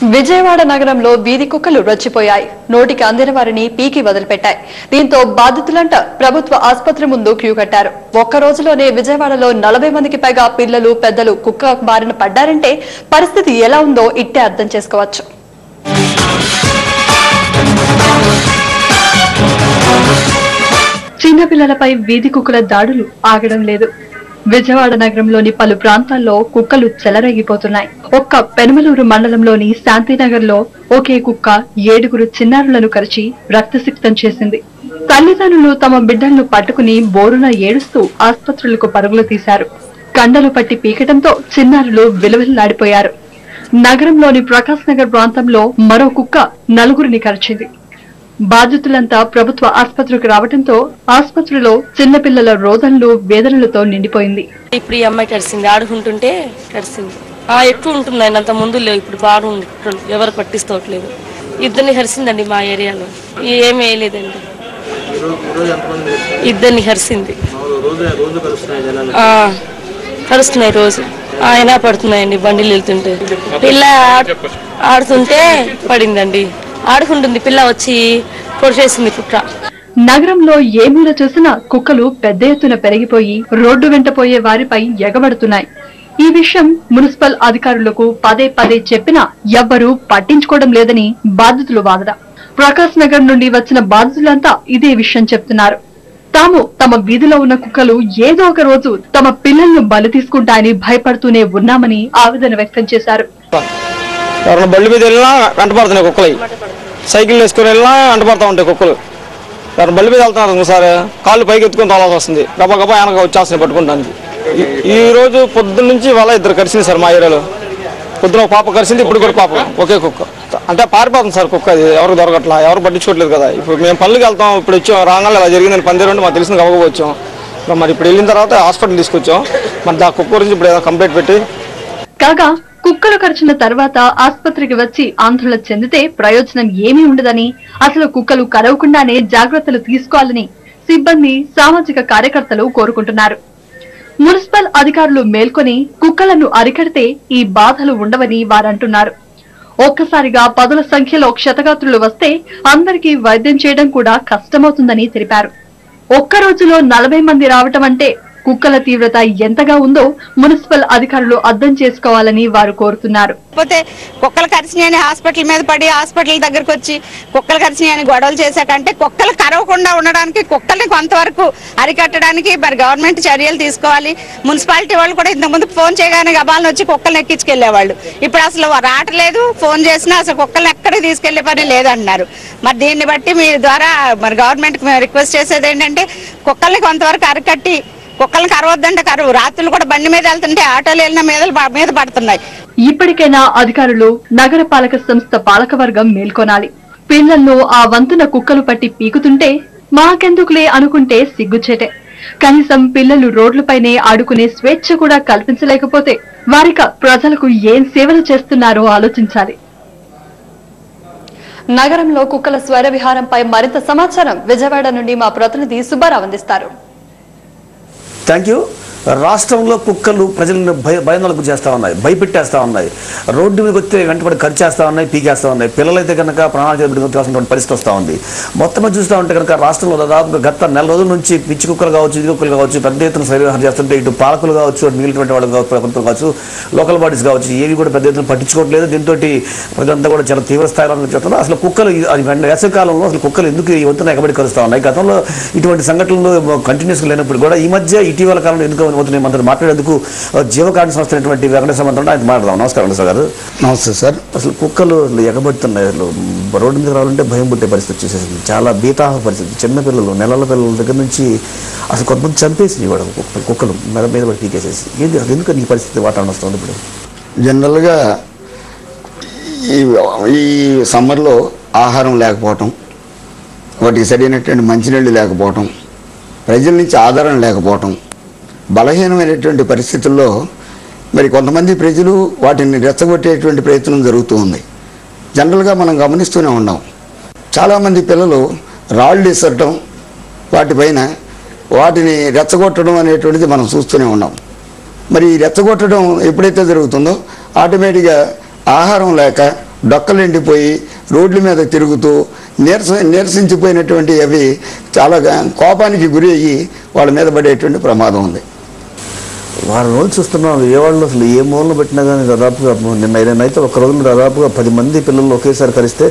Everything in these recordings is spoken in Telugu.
విజయవాడ నగరంలో వీధి కుక్కలు రొచ్చిపోయాయి. నోటికి అందిన వారిని పీకి వదిలిపెట్టాయి. దీంతో బాధితులంట ప్రభుత్వ ఆసుపత్రి ముందు క్యూ కట్టారు. ఒక్క రోజులోనే విజయవాడలో 40 మందికి పైగా పిల్లలు, పెద్దలు కుక్క బారిన పడ్డారంటే పరిస్థితి ఎలా ఉందో ఇట్టే అర్థం చేసుకోవచ్చు. చిన్నపిల్లలపై వీధి కుక్కల దాడులు ఆగడం లేదు. విజయవాడ నగరంలోని పలు ప్రాంతాల్లో కుక్కలు చెలరేగిపోతున్నాయి. ఒక్క పెనుమలూరు మండలంలోని శాంతినగర్ లో ఒకే కుక్క 7 చిన్నారులను కరిచి రక్తసిక్తం చేసింది. తల్లిదండ్రులు తమ బిడ్డలను పట్టుకుని బోరున ఏడుస్తూ ఆసుపత్రులకు పరుగులు తీశారు. కండలు పట్టి పీకటంతో చిన్నారులు విలవిల్లాడిపోయారు. నగరంలోని ప్రకాశ్ నగర్ ప్రాంతంలో మరో కుక్క 4 కరిచింది. బాధితులంతా ప్రభుత్వ ఆసుపత్రికి రావడంతో ఆసుపత్రిలో చిన్నపిల్లల రోదనలు, వేదనలతో నిండిపోయింది. ఇప్పుడు ఈ అమ్మాయి కరిసింది, ఆడుకుంటుంటే కరిసింది. ఎక్కువ ఉంటుంది ఆయన, అంత ముందు లేవు, ఇప్పుడు బాగుంది. ఎవరు పట్టిస్తోట్లేదు. ఇద్దరిని కరిసిందండి మా ఏరియాలో. ఏమి వేయలేదండి, ఇద్దరిని కరిసింది. కరుస్తున్నాయి రోజు. ఆయన పడుతున్నాయండి బండిలు వెళ్తుంటే. పిల్ల ఆడుతుంటే పడిందండి. ఆడుకుంటుంది పిల్ల, వచ్చి పొడిచేసింది కుక్క. నగరంలో ఏ మూల చూసినా కుక్కలు పెద్ద ఎత్తున పెరిగిపోయి రోడ్డు వెంట పోయే వారిపై ఎగబడుతున్నాయి. ఈ విషయం మున్సిపల్ అధికారులకు పదే పదే చెప్పినా ఎవ్వరూ పట్టించుకోవడం లేదని బాధితులు వాదన. ప్రకాశ్ నగర్ నుండి వచ్చిన బాధితులంతా ఇదే విషయం చెప్తున్నారు. తాము తమ వీధిలో ఉన్న కుక్కలు ఏదో ఒక రోజు తమ పిల్లలను బలి తీసుకుంటాయని భయపడుతూనే ఉన్నామని ఆవేదన వ్యక్తం చేశారు. బళ్ళు మీద వెళ్ళినా కంటపడుతున్నాయి కుక్కలు, సైకిల్ వేసుకుని వెళ్ళినా అంటపడతా ఉంటాయి కుక్కలు. బళ్ళు మీద వెళ్తున్నారు ఒకసారి కాళ్ళు పైకి ఎత్తుకుని తోలాల్సి వస్తుంది. గబా గబా వెనక వచ్చేస్తున్నాయి పట్టుకుంటానికి. ఈ రోజు పొద్దున్న నుంచి వాళ్ళ 2 కరిచింది సార్ మా ఏరియాలో. పొద్దున ఒక పాప కరిచింది, ఇప్పుడు కూడా పాప ఒకే కుక్క. అంటే పారిపోతుంది సార్ కుక్క, అది ఎవరికి దొరకట్లా, ఎవరు పట్టించుకోవట్లేదు కదా. ఇప్పుడు మేము పనులకు వెళ్తాం, ఇప్పుడు వచ్చాం రాగానే ఇలా జరిగిందని 12 మాకు తెలిసిన గబగబా వచ్చాం. మరి ఇప్పుడు వెళ్ళిన తర్వాత హాస్పిటల్ తీసుకొచ్చాం. మరి ఆ కుక్క గురించి ఇప్పుడు ఏదో కంప్లైంట్ పెట్టి కాగా కుక్కలు కరిచిన తర్వాత ఆసుపత్రికి వచ్చి ఆందోళన చెందితే ప్రయోజనం ఏమీ ఉండదని, అసలు కుక్కలు కరవకుండానే జాగ్రత్తలు తీసుకోవాలని సిబ్బంది, సామాజిక కార్యకర్తలు కోరుకుంటున్నారు. మున్సిపల్ అధికారులు మేల్కొని కుక్కలను అరికడితే ఈ బాధలు ఉండవని వారంటున్నారు. ఒక్కసారిగా 10ల సంఖ్యలో క్షతగాత్రులు వస్తే అందరికీ వైద్యం చేయడం కూడా కష్టమవుతుందని తెలిపారు. ఒక్క రోజులో 40 మంది రావటం అంటే కుక్కల తీవ్రత ఎంతగా ఉందో మున్సిపల్ అధికారులు అర్థం చేసుకోవాలని వారు కోరుతున్నారు. కుక్కలు కరిచినాయని హాస్పిటల్ మీద పడి హాస్పిటల్ దగ్గరకు వచ్చి కుక్కలు కరిచినాయని గొడవలు చేశాకంటే కుక్కలు కరవకుండా ఉండడానికి, కుక్కల్ని కొంతవరకు అరికట్టడానికి మరి గవర్నమెంట్ చర్యలు తీసుకోవాలి. మున్సిపాలిటీ వాళ్ళు కూడా ఇంతకుముందు ఫోన్ చేయగానే గబాలను వచ్చి కుక్కల్ని ఎక్కించుకెళ్లేవాళ్ళు. ఇప్పుడు అసలు రావట్లేదు, ఫోన్ చేసినా అసలు కుక్కల్ని ఎక్కడికి తీసుకెళ్లే పని లేదంటున్నారు. మరి దీన్ని బట్టి మీ ద్వారా మరి గవర్నమెంట్ కి రిక్వెస్ట్ చేసేది ఏంటంటే కుక్కల్ని కొంతవరకు అరికట్టి, కుక్కలను కరవద్దంటే కరువు. రాత్రులు కూడా బండి మీద వెళ్తుంటే ఆటోలు వెళ్ళిన మీద పడుతున్నాయి. ఇప్పటికైనా అధికారులు, నగరపాలక సంస్థ పాలకవర్గం మేల్కొనాలి. పిల్లలను ఆ వంతున కుక్కలు పట్టి పీకుతుంటే మాకెందుకులే అనుకుంటే సిగ్గుచేటే. కనీసం పిల్లలు రోడ్లపైనే ఆడుకునే స్వేచ్ఛ కూడా కల్పించలేకపోతే వారిక ప్రజలకు ఏం సేవలు చేస్తున్నారో ఆలోచించాలి. నగరంలో కుక్కల స్వైర విహారంపై మరింత సమాచారం విజయవాడ నుండి మా ప్రతినిధి సుబ్బారావు అందిస్తారు. Thank you. రాష్ట్రంలో కుక్కలు ప్రజలను భయాందోళనకు చేస్తూ ఉన్నాయి, భయపెట్టేస్తూ ఉన్నాయి. రోడ్డు మీదకి వస్తే వెంటబడి ఖర్చేస్తూ ఉన్నాయి, పీకేస్తూ ఉన్నాయి. పిల్లలైతే కనుక ప్రాణాలు పరిస్థితి వస్తూ ఉంది. మొత్తం చూస్తూ ఉంటే కనుక రాష్ట్రంలో దాదాపుగా గత 4 రోజుల నుంచి పిచ్చి కుక్కలు కావచ్చు, ఇది కుక్కలు కావచ్చు పెద్ద ఎత్తున స్వైరవిహారం చేస్తుంటే ఇటు పాలకులు కావచ్చు, మిగిలినటువంటి వాళ్ళు ప్రభుత్వం కావచ్చు, లోకల్ బాడీస్ కావచ్చు, ఏవి కూడా పెద్ద ఎత్తున పట్టించుకోవట్లేదు. దీంతో ప్రజలంతా కూడా చాలా తీవ్ర స్థాయిలో చేస్తున్నారు. అసలు కుక్కలు వేసవికాలంలో అసలు కుక్కలు ఎందుకు ఈ వంతున ఎగబడి కలుస్తూ ఉన్నాయి? గతంలో ఇటువంటి సంఘటనలు కంటిన్యూస్గా లేనప్పుడు కూడా ఈ మధ్య ఇటీవల కాలంలో ఎందుకు మనతో మాట్లాడేందుకు జీవకారణ సంస్థ అయినటువంటి వెంకటేశ్వర ఆయన మాట్లాడదాం. నమస్కారం వెంకటేశ్వర గారు. నమస్తే సార్. అసలు కుక్కలు ఎగబడుతున్నాయి, రోడ్డు మీద రావాలంటే భయం పుట్టే పరిస్థితి వచ్చేసేసింది. చాలా బీతాహ పరిస్థితి. చిన్నపిల్లలు, నెలల పిల్లల దగ్గర నుంచి అసలు కొంతమంది చంపేసి కూడా కుక్కలు మీద పడి పీకేసేసి. ఏంటి అసలు ఎందుకు ఈ పరిస్థితి వాతావరణం వస్తుంది ఇప్పుడు? జనరల్గా ఈ సమ్మర్లో ఆహారం లేకపోవటం, వాటికి సరైనటువంటి మంచినీళ్ళు లేకపోవటం, ప్రజల నుంచి ఆదరణ లేకపోవటం, బలహీనమైనటువంటి పరిస్థితుల్లో మరి కొంతమంది ప్రజలు వాటిని రెచ్చగొట్టేటువంటి ప్రయత్నం జరుగుతూ ఉంది. జనరల్గా మనం గమనిస్తూనే ఉన్నాం. చాలామంది పిల్లలు రాళ్ళు విసరటం, వాటిపైన వాటిని రెచ్చగొట్టడం అనేటువంటిది మనం చూస్తూనే ఉన్నాం. మరి రెచ్చగొట్టడం ఎప్పుడైతే జరుగుతుందో ఆటోమేటిక్గా ఆహారం లేక డొక్కలు ఎండిపోయి రోడ్ల మీద తిరుగుతూ నీరసించిపోయినటువంటి అవి చాలా కోపానికి గురి అయ్యి వాళ్ళ మీద పడేటువంటి ప్రమాదం ఉంది. వారం రోజులు చూస్తున్నాం విజయవాడలో అసలు ఏ మూలన పెట్టినా కానీ దాదాపుగా నిన్నైతే ఒక రోజులో దాదాపుగా 10 మంది పిల్లలు ఒకేసారి కలిస్తే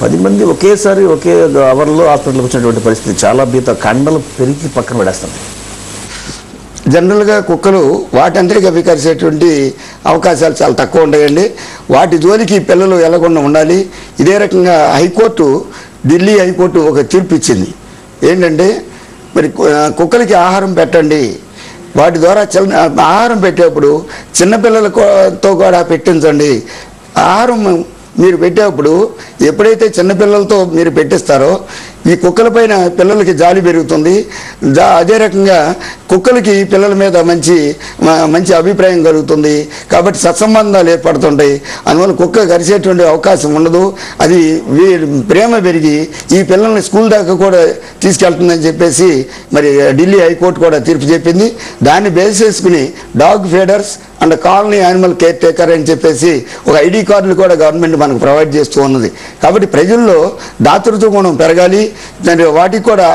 10 మంది ఒకేసారి ఒకే అవర్లో హాస్పిటల్కి వచ్చినటువంటి పరిస్థితి. చాలా కండలు పెరిగి పక్కన పడేస్తున్నాయి. జనరల్గా కుక్కలు వాటంతటికి అవి కరిసేటువంటి అవకాశాలు చాలా తక్కువ ఉంటాయండి. వాటి జోలికి పిల్లలు వెళ్లకుండా ఉండాలి. ఇదే రకంగా ఢిల్లీ హైకోర్టు ఒక తీర్పు ఇచ్చింది. ఏంటంటే మరి కుక్కలకి ఆహారం పెట్టండి, వాటి ద్వారా ఆహారం పెట్టేప్పుడు చిన్నపిల్లలతో కూడా పెట్టించండి. ఆహారం మీరు పెట్టేప్పుడు ఎప్పుడైతే చిన్నపిల్లలతో మీరు పెట్టిస్తారో ఈ కుక్కల పైన పిల్లలకి జాలి పెరుగుతుంది. అదే రకంగా కుక్కలకి పిల్లల మీద మంచి అభిప్రాయం కలుగుతుంది. కాబట్టి సత్సంబంధాలు ఏర్పడుతుంటాయి. అందువల్ల కుక్క కరిసేటువంటి అవకాశం ఉండదు. అది ప్రేమ పెరిగి ఈ పిల్లల్ని స్కూల్ దాకా కూడా తీసుకెళ్తుందని చెప్పేసి మరి ఢిల్లీ హైకోర్టు కూడా తీర్పు చెప్పింది. దాన్ని బేస్ చేసుకుని dog feeders and colony animal care taker అని చెప్పేసి ఒక ఐడి కార్డులు కూడా గవర్నమెంట్ మనకు ప్రొవైడ్ చేస్తూ ఉన్నది. కాబట్టి ప్రజల్లో దాతృత్వ గుణం పెరగాలి. వాటికి కూడా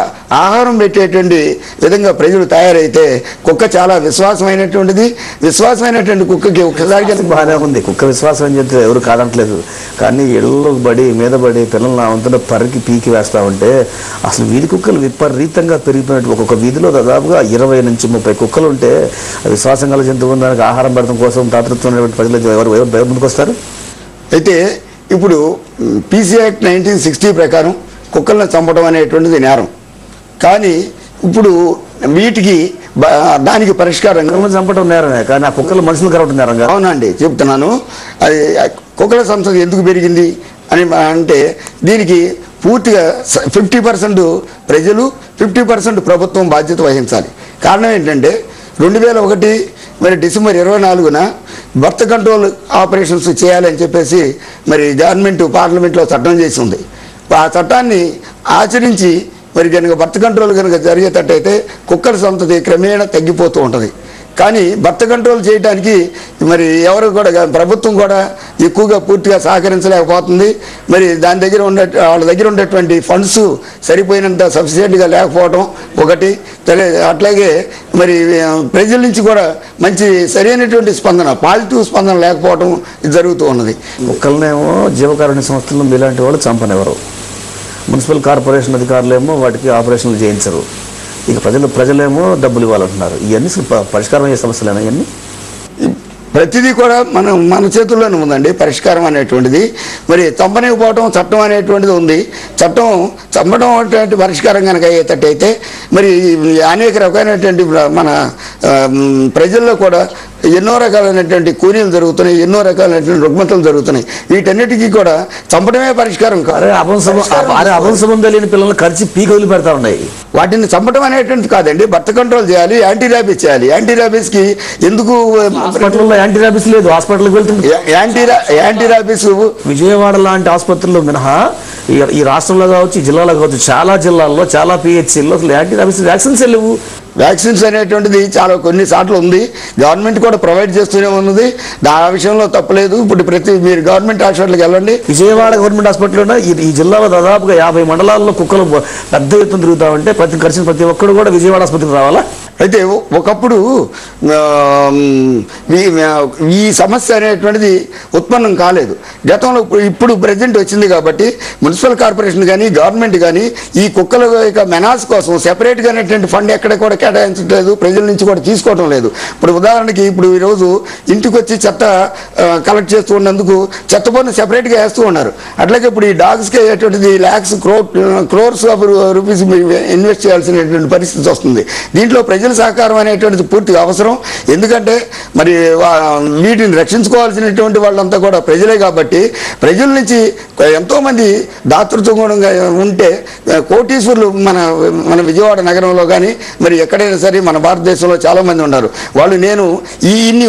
ఆహారం పెట్టేటువంటి విధంగా ప్రజలు తయారైతే కుక్క చాలా విశ్వాసమైనటువంటి కుక్కకి ఒక్కసారి బాగానే ఉంది. కుక్క విశ్వాసం అని చెప్తే ఎవరు కాదంటలేదు. కానీ ఇళ్ళలోకి మీద పడి పిల్లలు నా వంతున పరికి పీకి వేస్తా ఉంటే అసలు వీధి కుక్కలు విపరీతంగా పెరిగిపోయినట్టు. ఒక్కొక్క వీధిలో దాదాపుగా 20 నుంచి 30 కుక్కలు ఉంటే విశ్వాసం గల జంతువు దానికి ఆహారం పెడతాం కోసం దాతృత్వం ప్రజలు ఎవరు ముందుకు వస్తారు. అయితే ఇప్పుడు పీసీ యాక్ట్ 1960 ప్రకారం కుక్కలను చంపడం అనేటువంటిది నేరం. కానీ ఇప్పుడు దానికి పరిష్కారం చంపడం నేరమే, కానీ ఆ కుక్కలు మనుషులు కరవడం నేరంగా. అవునండి, చెప్తున్నాను. అది కుక్కల సంస్థ ఎందుకు పెరిగింది అని అంటే దీనికి పూర్తిగా 50% ప్రజలు 50% ప్రభుత్వం బాధ్యత వహించాలి. కారణం ఏంటంటే 2001 మరి డిసెంబర్ 24న బర్త్ కంట్రోల్ ఆపరేషన్స్ చేయాలని చెప్పేసి మరి గవర్నమెంట్ పార్లమెంట్లో చట్టం చేసి ఉంది. ఆ చట్టాన్ని ఆచరించి మరి కనుక బర్త్ కంట్రోల్ కనుక జరిగేటట్టయితే కుక్కల సంతతి క్రమేణా తగ్గిపోతూ ఉంటుంది. కానీ బర్త్ కంట్రోల్ చేయడానికి మరి ఎవరు కూడా ప్రభుత్వం కూడా ఎక్కువగా పూర్తిగా సహకరించలేకపోతుంది. మరి వాళ్ళ దగ్గర ఉండేటువంటి ఫండ్స్ సరిపోయినంత సఫిషియెంట్గా లేకపోవడం ఒకటి. అట్లాగే మరి ప్రజల నుంచి కూడా మంచి సరైనటువంటి పాజిటివ్ స్పందన లేకపోవడం జరుగుతూ ఉన్నది. కుక్కలనేమో జీవకారుణ్య సంస్థలు మీలాంటి వాళ్ళు చంపనివ్వరు. మున్సిపల్ కార్పొరేషన్ అధికారులేమో వాటికి ఆపరేషన్లు చేయించరు. ఇక ప్రజలేమో డబ్బులు ఇవ్వాలంటున్నారు. ఇవన్నీ పరిష్కారం అయ్యే సమస్యలేనా? ఇవన్నీ ప్రతిదీ కూడా మన చేతుల్లోనే ఉందండి పరిష్కారం అనేటువంటిది. మరి చంపనివ్వకపోవడం చట్టం అనేటువంటిది ఉంది. చట్టం చంపడం అనేటువంటి పరిష్కారం కనుక అయ్యేటట్టయితే మరి అనేక రకమైనటువంటి మన ప్రజల్లో కూడా ఎన్నో రకాలైనటువంటి కూలీలు జరుగుతున్నాయి, ఎన్నో రకాలైనటువంటి రుగ్మతలు జరుగుతున్నాయి. వీటన్నిటికీ కూడా చంపడమే పరిష్కారం కాదు. అవంశం తెలియని పిల్లలు ఖర్చు పీక వదిలి పెడతా ఉన్నాయి. వాటిని చంపడం అనేటువంటిది కాదండి, బర్త్ కంట్రోల్ చేయాలి, యాంటీ ర్యాబీస్ చేయాలి. యాంటీ ర్యాబీస్ కి ఎందుకు హాస్పిటల్లో యాంటీ ర్యాబీస్ లేదు, హాస్పిటల్కి వెళ్తుంది. యాంటీ ర్యాబీస్ విజయవాడ లాంటి ఆసుపత్రుల్లో మినహా ఈ రాష్ట్రంలో కావచ్చు, ఈ జిల్లాలో కావచ్చు, చాలా జిల్లాల్లో చాలా పిహెచ్సిల్లో అసలు యాంటీ ర్యాబీస్ వ్యాక్సిన్స్ లేవు. వ్యాక్సిన్స్ అనేటువంటిది చాలా కొన్ని సార్లు ఉంది, గవర్నమెంట్ కూడా ప్రొవైడ్ చేస్తూనే ఉన్నది. ఆ విషయంలో తప్పలేదు. ఇప్పుడు మీరు గవర్నమెంట్ హాస్పిటల్కి వెళ్ళండి. విజయవాడ గవర్నమెంట్ హాస్పిటల్లో ఈ జిల్లాలో దాదాపుగా 50 మండలాల్లో కుక్కలు పెద్ద ఎత్తున తిరుగుతామంటే ప్రతి ఒక్కరు కూడా విజయవాడ ఆసుపత్రికి రావాలా? అయితే ఒకప్పుడు ఈ సమస్య అనేటువంటిది ఉత్పన్నం కాలేదు గతంలో. ఇప్పుడు ప్రెజెంట్ వచ్చింది కాబట్టి మున్సిపల్ కార్పొరేషన్ కానీ గవర్నమెంట్ కానీ ఈ కుక్కల యొక్క మెనాస్ కోసం సెపరేట్గా అనేటువంటి ఫండ్ ఎక్కడ కూడా కేటాయించట్లేదు, ప్రజల నుంచి కూడా తీసుకోవటం లేదు. ఇప్పుడు ఉదాహరణకి ఇప్పుడు ఈరోజు ఇంటికి వచ్చి చెత్త కలెక్ట్ చేస్తూ ఉన్నందుకు చెత్త పన్ను సెపరేట్గా వేస్తూ ఉన్నారు. అట్లాగే ఇప్పుడు ఈ డాగ్స్కి అయ్యేటువంటిది lakhs crores of rupees invest చేయాల్సినటువంటి పరిస్థితి వస్తుంది. దీంట్లో ప్రజల సహకారం అనేటువంటిది పూర్తిగా అవసరం. ఎందుకంటే మరి వీటిని రక్షించుకోవాల్సినటువంటి వాళ్ళంతా కూడా ప్రజలే కాబట్టి ప్రజల నుంచి ఎంతోమంది దాతృత్వ గుణంగా ఉంటే కోటీశ్వరులు మన విజయవాడ నగరంలో కానీ మరి ఎక్కడైనా సరే మన భారతదేశంలో చాలామంది ఉన్నారు. వాళ్ళు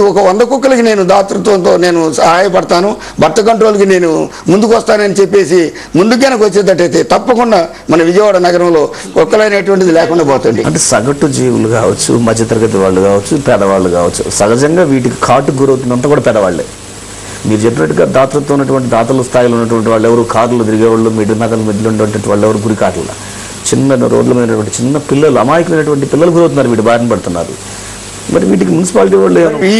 ఒక 100 కుక్కలకి నేను దాతృత్వంతో నేను సహాయపడతాను, బర్త్ కంట్రోల్కి నేను ముందుకు వస్తానని చెప్పేసి ముందుకు కనుక వచ్చేటట్టయితే తప్పకుండా మన విజయవాడ నగరంలో కుక్కలైనటువంటిది లేకుండా పోతుంది. అంటే సగటు జీవులు కావచ్చు, మధ్యతరగతి వాళ్ళు కావచ్చు, పేదవాళ్ళు కావచ్చు, సహజంగా వీటికి కాటుకు గురవుతున్నంత కూడా పేదవాళ్ళే. మీరు చెప్పినట్టుగా దాతృత్వం ఉన్నటువంటి దాతల స్థాయిలో ఉన్నటువంటి వాళ్ళు ఎవరు కార్లు తిరిగేవాళ్ళు మిడిల్ నగల మధ్యలో ఉన్నటువంటి వాళ్ళు ఎవరు గురి కావట్లేదు. చిన్న రోడ్ల మీద చిన్న పిల్లలు, అమాయకమైనటువంటి పిల్లలు గురవుతున్నారు, వీటి బారిన పడుతున్నారు. మరి వీటికి మున్సిపాలిటీ వాళ్ళు ఈ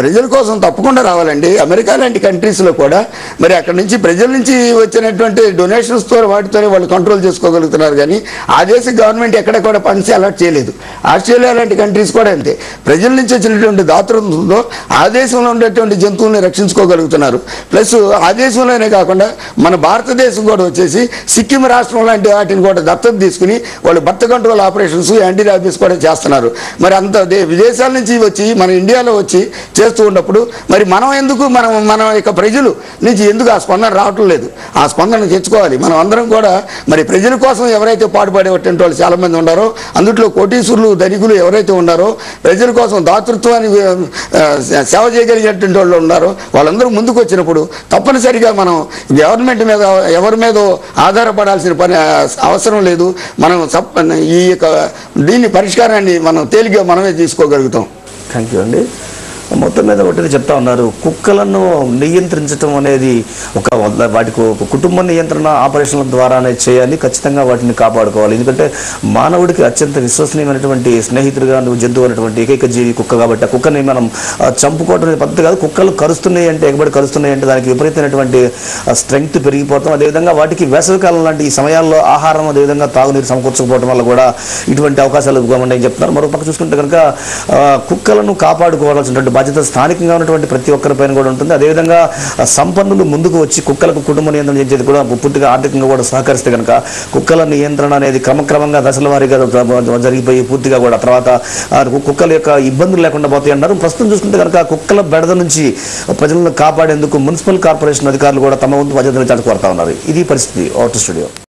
ప్రజల కోసం తప్పకుండా రావాలండి. అమెరికా లాంటి కంట్రీస్లో కూడా మరి అక్కడ నుంచి ప్రజల నుంచి వచ్చినటువంటి డొనేషన్స్తో వాటితోనే వాళ్ళు కంట్రోల్ చేసుకోగలుగుతున్నారు. కానీ ఆ దేశ గవర్నమెంట్ ఎక్కడ కూడా ఫండ్స్ అలాట్ చేయలేదు. ఆస్ట్రేలియా లాంటి కంట్రీస్ కూడా అంతే. ప్రజల నుంచి వచ్చినటువంటి దాతృత్వంతో ఆ దేశంలో ఉండేటువంటి జంతువుల్ని రక్షించుకోగలుగుతున్నారు. ప్లస్ ఆ దేశంలోనే కాకుండా మన భారతదేశం కూడా వచ్చేసి సిక్కిం రాష్ట్రం లాంటి వాటిని కూడా దత్తత తీసుకుని వాళ్ళు birth control operations, anti rabies కూడా చేస్తున్నారు. మరి అంత విదేశాల నుంచి వచ్చి మన ఇండియాలో వచ్చి చేస్తూ ఉన్నప్పుడు మరి మనం ఎందుకు మన యొక్క ప్రజలు నుంచి ఎందుకు ఆ స్పందన రావటం లేదు? ఆ స్పందన తెచ్చుకోవాలి. మనం అందరం కూడా మరి ప్రజల కోసం ఎవరైతే పాటుపడేటువంటి వాళ్ళు చాలామంది ఉన్నారో, అందులో కోటీశ్వరులు, ధనికులు ఎవరైతే ఉన్నారో, ప్రజల కోసం దాతృత్వాన్ని సేవ చేయగలిగేటువంటి వాళ్ళు ఉన్నారో వాళ్ళందరూ ముందుకు వచ్చినప్పుడు తప్పనిసరిగా మనం గవర్నమెంట్ మీద ఎవరి మీద ఆధారపడాల్సిన పని అవసరం లేదు. మనం ఈ యొక్క దీన్ని పరిష్కారాన్ని మనం తేలిగ్గా మనమే తీసుకోగలుగుతాం. థ్యాంక్ యూ అండి. మొత్తం మీద ఒకటి చెప్తా ఉన్నారు, కుక్కలను నియంత్రించడం అనేది వాటికి ఒక కుటుంబ నియంత్రణ ఆపరేషన్ల ద్వారానే చేయాలి. ఖచ్చితంగా వాటిని కాపాడుకోవాలి. ఎందుకంటే మానవుడికి అత్యంత విశ్వసనీయమైనటువంటి స్నేహితుడిగా జంతువు అనేటువంటి ఏకైక జీవి కుక్క. కాబట్టి ఆ కుక్కని మనం చంపుకోవడం అనేది పద్ధతి కాదు. కుక్కలు కరుస్తున్నాయి అంటే, ఎగబడి కరుస్తున్నాయి అంటే దానికి విపరీతమైనటువంటి స్ట్రెంగ్త్ పెరిగిపోతాం. అదేవిధంగా వాటికి వేసవికాలం లాంటి ఈ సమయాల్లో ఆహారం, అదేవిధంగా తాగునీరు సమకూర్చకపోవడం వల్ల కూడా ఇటువంటి అవకాశాలు ఉన్నాయని చెప్తున్నారు. మరో పక్క చూసుకుంటే కనుక కుక్కలను కాపాడుకోవాల్సినటువంటి బాధ్యత స్థానికంగా ఉన్నటువంటి ప్రతి ఒక్కరిపైన కూడా ఉంటుంది. అదేవిధంగా సంపన్నులు ముందుకు వచ్చి కుక్కలకు కుటుంబ నియంత్రణ చేసేది కూడా పూర్తిగా ఆర్థికంగా కూడా సహకరిస్తే కనుక కుక్కల నియంత్రణ అనేది క్రమక్రమంగా దశల వారీగా జరిగిపోయి పూర్తిగా కూడా తర్వాత కుక్కల యొక్క ఇబ్బందులు లేకుండా పోతాయి అన్నారు. ప్రస్తుతం చూసుకుంటే కనుక కుక్కల బెడద నుంచి ప్రజలను కాపాడేందుకు మున్సిపల్ కార్పొరేషన్ అధికారులు కూడా తమ వంతు బాధ్యతలు చాటుకోరుతా ఉన్నారు. ఇది పరిస్థితి. Out studio.